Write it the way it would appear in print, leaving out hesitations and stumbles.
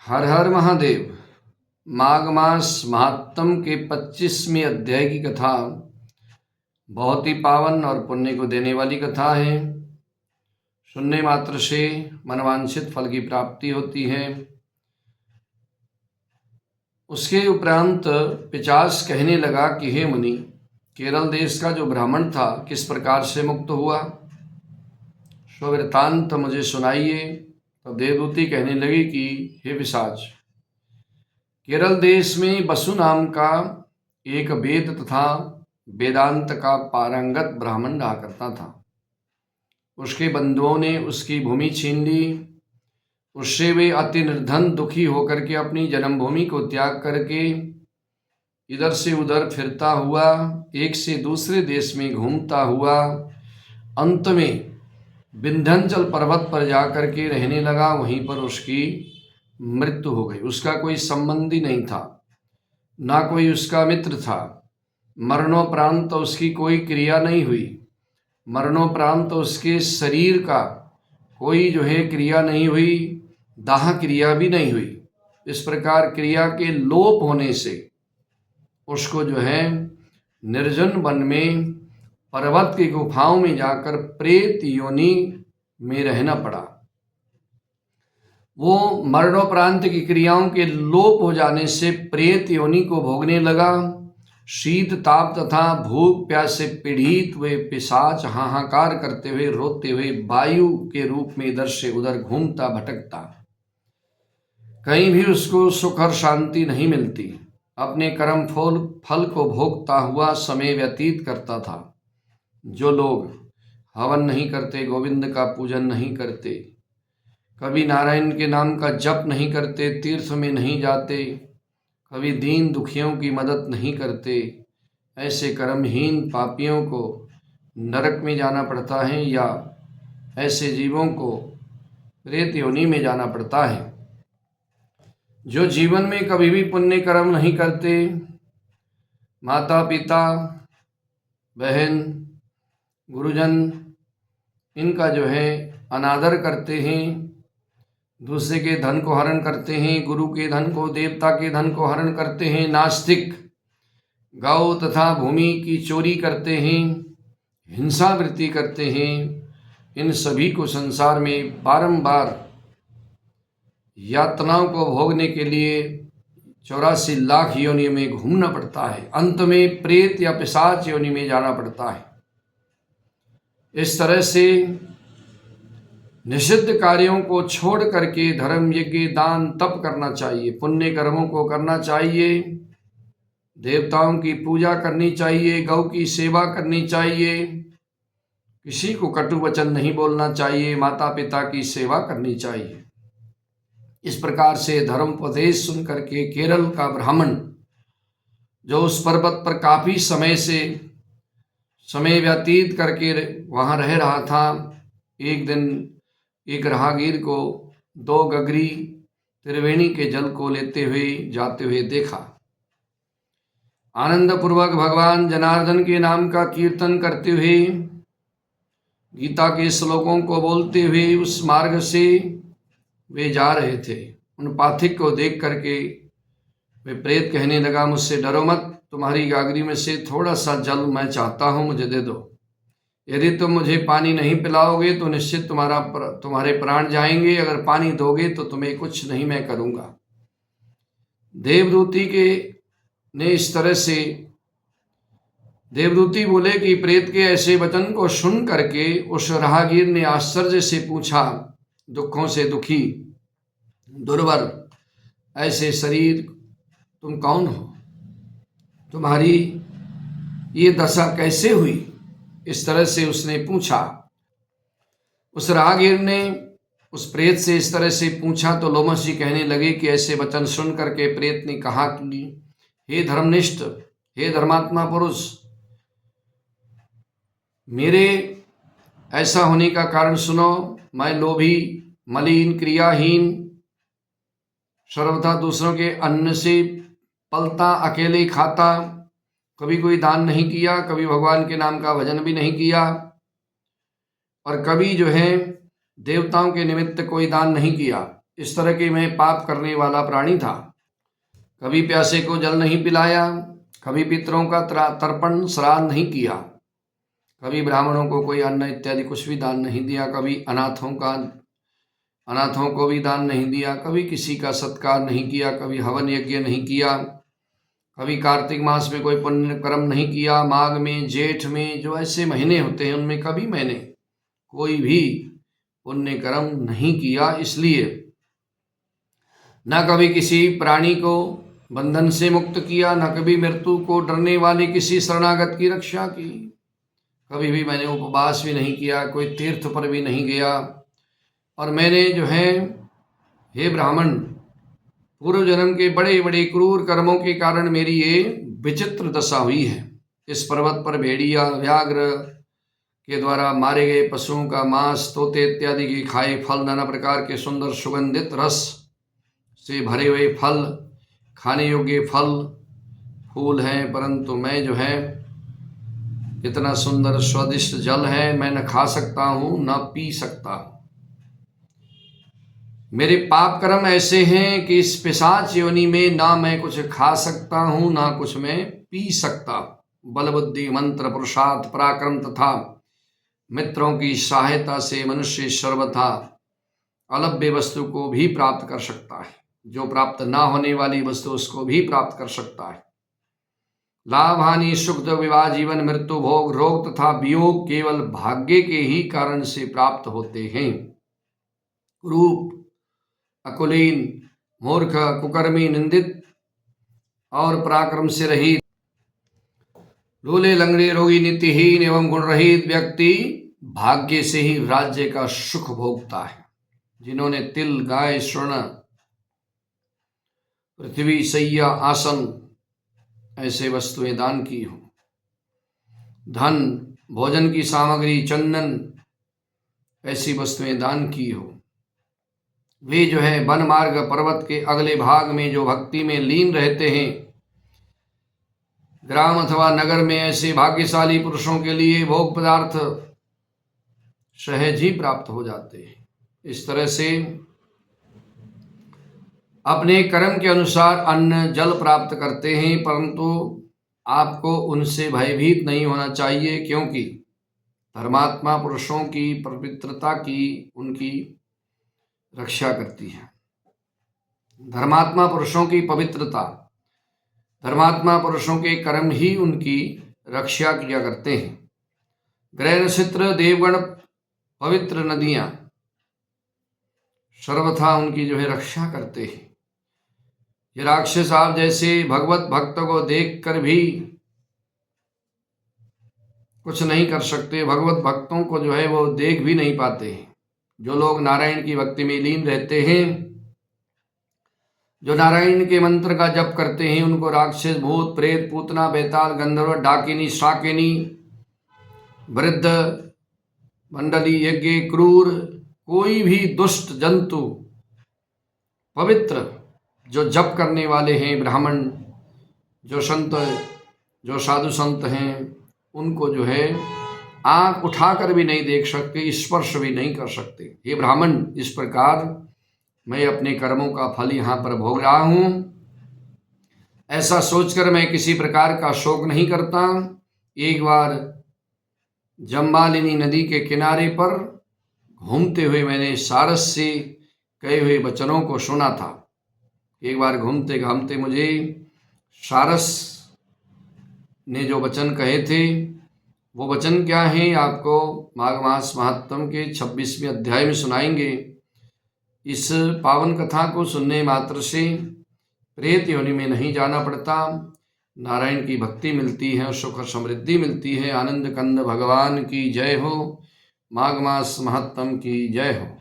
हर हर महादेव। माघ मास महात्म के 25वें अध्याय की कथा बहुत ही पावन और पुण्य को देने वाली कथा है। सुनने मात्र से मनवांछित फल की प्राप्ति होती है। उसके उपरांत पिशाच कहने लगा कि हे मुनि, केरल देश का जो ब्राह्मण था किस प्रकार से मुक्त हुआ, स्ववृतांत मुझे सुनाइए। तो देवदूती कहने लगी कि हे पिशाच, केरल देश में वसु नाम का एक वेद तथा वेदांत का पारंगत ब्राह्मण रहा करता था। उसके बंधुओं ने उसकी भूमि छीन ली। उससे वे अति निर्धन दुखी होकर के अपनी जन्मभूमि को त्याग करके इधर से उधर फिरता हुआ, एक से दूसरे देश में घूमता हुआ, अंत में विंध्याचल पर्वत पर जाकर के रहने लगा। वहीं पर उसकी मृत्यु हो गई। उसका कोई संबंधी नहीं था, ना कोई उसका मित्र था। मरणोपरांत उसकी कोई क्रिया नहीं हुई। मरणोपरांत उसके शरीर का कोई क्रिया नहीं हुई, दाह क्रिया भी नहीं हुई। इस प्रकार क्रिया के लोप होने से उसको निर्जन वन में पर्वत की गुफाओं में जाकर प्रेत योनि में रहना पड़ा। वो मरणोपरांत की क्रियाओं के लोप हो जाने से प्रेत योनि को भोगने लगा। शीत ताप तथा भूख प्यास से पीड़ित हुए पिशाच हाहाकार करते हुए रोते हुए वायु के रूप में इधर से उधर घूमता भटकता, कहीं भी उसको सुख और शांति नहीं मिलती। अपने कर्म फल को भोगता हुआ समय व्यतीत करता था। जो लोग हवन नहीं करते, गोविंद का पूजन नहीं करते, कभी नारायण के नाम का जप नहीं करते, तीर्थ में नहीं जाते, कभी दीन दुखियों की मदद नहीं करते, ऐसे कर्महीन पापियों को नरक में जाना पड़ता है या ऐसे जीवों को प्रेत योनि में जाना पड़ता है। जो जीवन में कभी भी पुण्य कर्म नहीं करते, माता पिता बहन गुरुजन इनका अनादर करते हैं, दूसरे के धन को हरण करते हैं, गुरु के धन को, देवता के धन को हरण करते हैं, नास्तिक गौ तथा भूमि की चोरी करते हैं, हिंसा वृत्ति करते हैं, इन सभी को संसार में बारंबार यातनाओं को भोगने के लिए 84 लाख योनि में घूमना पड़ता है। अंत में प्रेत या पिशाच योनि में जाना पड़ता है। इस तरह से निषिद्ध कार्यों को छोड़ करके धर्म यज्ञ दान तप करना चाहिए, पुण्य कर्मों को करना चाहिए, देवताओं की पूजा करनी चाहिए, गौ की सेवा करनी चाहिए, किसी को कटु वचन नहीं बोलना चाहिए, माता पिता की सेवा करनी चाहिए। इस प्रकार से धर्मोपदेश सुन करके केरल का ब्राह्मण जो उस पर्वत पर काफी समय व्यतीत करके वहां रह रहा था, एक दिन एक राहगीर को 2 गगरी त्रिवेणी के जल को लेते हुए जाते हुए देखा। आनंद पूर्वक भगवान जनार्दन के नाम का कीर्तन करते हुए, गीता के श्लोकों को बोलते हुए उस मार्ग से वे जा रहे थे। उन पाथिक को देख करके वे प्रेत कहने लगा, मुझसे डरो मत, तुम्हारी गागरी में से थोड़ा सा जल मैं चाहता हूँ, मुझे दे दो। यदि तुम मुझे पानी नहीं पिलाओगे तो निश्चित तुम्हारे प्राण जाएंगे, अगर पानी दोगे तो तुम्हें कुछ नहीं मैं करूँगा। देवदूती बोले कि प्रेत के ऐसे वचन को सुन करके उस राहगीर ने आश्चर्य से पूछा, दुखों से दुखी दुर्बल ऐसे शरीर तुम कौन हो, तुम्हारी ये दशा कैसे हुई? इस तरह से उसने पूछा। उस राहगीर ने उस प्रेत से इस तरह से पूछा तो लोमस जी कहने लगे कि ऐसे वचन सुन करके प्रेत ने कहा कि हे धर्मनिष्ठ, हे धर्मात्मा पुरुष, मेरे ऐसा होने का कारण सुनो। मैं लोभी, मलिन, क्रियाहीन, सर्वथा दूसरों के अन्न से पलता, अकेले खाता, कभी कोई दान नहीं किया, कभी भगवान के नाम का भजन भी नहीं किया, और कभी देवताओं के निमित्त कोई दान नहीं किया। इस तरह के मैं पाप करने वाला प्राणी था। कभी प्यासे को जल नहीं पिलाया, कभी पितरों का तर्पण श्राद्ध नहीं किया, कभी ब्राह्मणों को कोई अन्न इत्यादि कुछ भी दान नहीं दिया, कभी अनाथों को भी दान नहीं दिया, कभी किसी का सत्कार नहीं किया, कभी हवन यज्ञ नहीं किया, कभी कार्तिक मास में कोई पुण्य कर्म नहीं किया, माघ में, जेठ में, जो ऐसे महीने होते हैं उनमें कभी मैंने कोई भी पुण्य कर्म नहीं किया। इसलिए न कभी किसी प्राणी को बंधन से मुक्त किया, न कभी मृत्यु को डरने वाले किसी शरणागत की रक्षा की, कभी भी मैंने उपवास भी नहीं किया, कोई तीर्थ पर भी नहीं गया। और मैंने जो है, हे ब्राह्मण, पूर्व जन्म के बड़े बड़े क्रूर कर्मों के कारण मेरी ये विचित्र दशा हुई है। इस पर्वत पर भेड़िया, व्याघ्र के द्वारा मारे गए पशुओं का मांस, तोते इत्यादि के खाए फल, नाना प्रकार के सुंदर सुगंधित रस से भरे हुए फल, खाने योग्य फल फूल हैं, परंतु मैं जो है, इतना सुंदर स्वादिष्ट जल है, मैं न खा सकता हूँ न पी सकता। मेरे पाप कर्म ऐसे हैं कि इस पिशाच योनि में ना मैं कुछ खा सकता हूँ ना कुछ मैं पी सकता। बल बुद्धि मंत्र पुरुषार्थ पराक्रम तथा मित्रों की सहायता से मनुष्य सर्वथा अलभ्य वस्तु को भी प्राप्त कर सकता है, जो प्राप्त ना होने वाली वस्तु उसको भी प्राप्त कर सकता है। लाभ हानि सुख दुख विवाह जीवन मृत्यु भोग रोग तथा वियोग केवल भाग्य के ही कारण से प्राप्त होते हैं। रूप अकुलीन, मूर्ख, कुकर्मी, निंदित और पराक्रम से रहित, लूले लंगड़े, रोगी, नीतिहीन एवं गुण रहित व्यक्ति भाग्य से ही राज्य का सुख भोगता है। जिन्होंने तिल, गाय, स्वर्ण, पृथ्वी, सैया, आसन ऐसे वस्तुएं दान की हो, धन, भोजन की सामग्री, चंदन ऐसी वस्तुएं दान की हो, वे जो है वन मार्ग पर्वत के अगले भाग में जो भक्ति में लीन रहते हैं, ग्राम अथवा नगर में ऐसे भाग्यशाली पुरुषों के लिए भोग पदार्थ सहज ही प्राप्त हो जाते हैं। इस तरह से अपने कर्म के अनुसार अन्न जल प्राप्त करते हैं, परंतु आपको उनसे भयभीत नहीं होना चाहिए, क्योंकि धर्मात्मा पुरुषों की पवित्रता की उनकी रक्षा करती है। धर्मात्मा पुरुषों की पवित्रता, धर्मात्मा पुरुषों के कर्म ही उनकी रक्षा किया करते हैं। ग्रह नक्षत्र देवगण पवित्र नदियां सर्वथा उनकी जो है रक्षा करते हैं। ये राक्षस आप जैसे भगवत भक्त को देखकर भी कुछ नहीं कर सकते, भगवत भक्तों को जो है वो देख भी नहीं पाते हैं। जो लोग नारायण की भक्ति में लीन रहते हैं, जो नारायण के मंत्र का जप करते हैं, उनको राक्षस, भूत, प्रेत, पूतना, बेताल, गंधर्व, डाकिनी, शाकिनी, वृद्ध मंडली, यज्ञ, क्रूर, कोई भी दुष्ट जंतु, पवित्र जो जप करने वाले हैं, ब्राह्मण, जो संत, जो साधु संत हैं, उनको जो है आंख उठाकर भी नहीं देख सकते, स्पर्श भी नहीं कर सकते। ये ब्राह्मण, इस प्रकार मैं अपने कर्मों का फल यहाँ पर भोग रहा हूँ, ऐसा सोचकर मैं किसी प्रकार का शोक नहीं करता। एक बार जम्बालिनी नदी के किनारे पर घूमते हुए मैंने सारस से कहे हुए वचनों को सुना था। एक बार घूमते घामते मुझे सारस ने जो वचन कहे थे, वो वचन क्या है, आपको माघ मास महात्म के 26वें अध्याय में सुनाएंगे। इस पावन कथा को सुनने मात्र से प्रेत योनि में नहीं जाना पड़ता, नारायण की भक्ति मिलती है, सुख समृद्धि मिलती है। आनंद कंद भगवान की जय हो, माघ मास महात्म की जय हो।